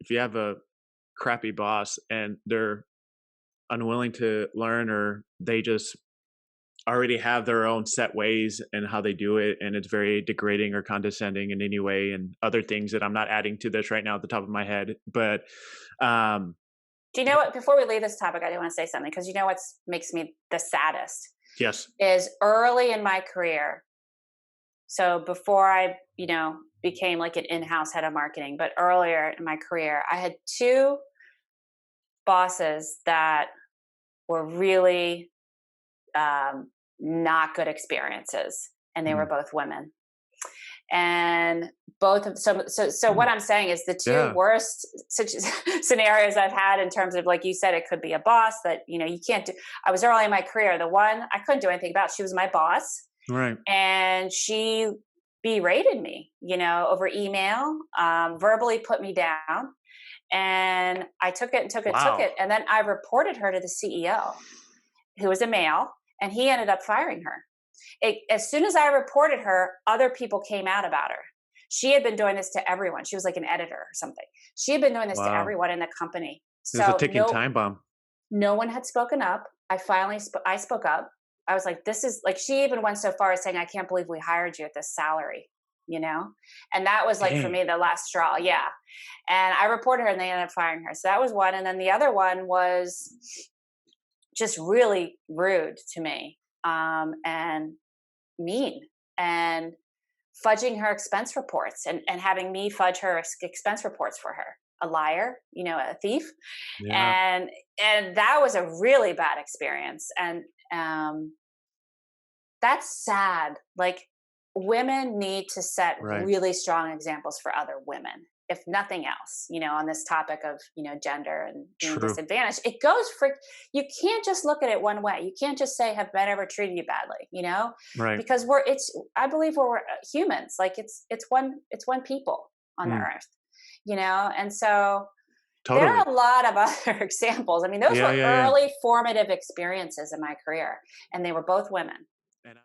if you have a crappy boss and they're unwilling to learn, or they just already have their own set ways and how they do it, and it's very degrading or condescending in any way, and other things that I'm not adding to this right now at the top of my head. But um Do you know what? Before we leave this topic, I do want to say something because you know what makes me the saddest yes. is early in my career. So before I, became like an in-house head of marketing, but earlier in my career, I had two bosses that were really not good experiences, and they were Mm. both women. And both of so what Mm. I'm saying is the two Yeah. worst scenarios I've had in terms of, like you said, it could be a boss that you can't do. I was early in my career. The one I couldn't do anything about. She was my boss, Right. and she berated me, over email, verbally put me down, and I took it and took it, took Wow. it, and then I reported her to the CEO, who was a male, and he ended up firing her. As soon as I reported her, other people came out about her. She had been doing this to everyone. She was like an editor or something. She had been doing this to Wow. everyone in the company. It was a So ticking time bomb. no one had spoken up. I spoke up. I was like, this is like, she even went so far as saying, I can't believe we hired you at this salary, you know? And that was like, for Dang. me, the last straw. Yeah. And I reported her and they ended up firing her. So that was one. And then the other one was just really rude to me, and mean, and fudging her expense reports, and having me fudge her expense reports for her. A liar, a thief. Yeah. And that was a really bad experience. And um, that's sad. Like, women need to set Right. really strong examples for other women, if nothing else, on this topic of, gender and being True. disadvantaged. It goes for, you can't just look at it one way. You can't just say, have men ever treated you badly, Right. because I believe we're humans. Like, it's one people on the Mm. earth, and so there Totally. are a lot of other examples. I mean, those Yeah, were yeah, yeah. early formative experiences in my career, and they were both women. And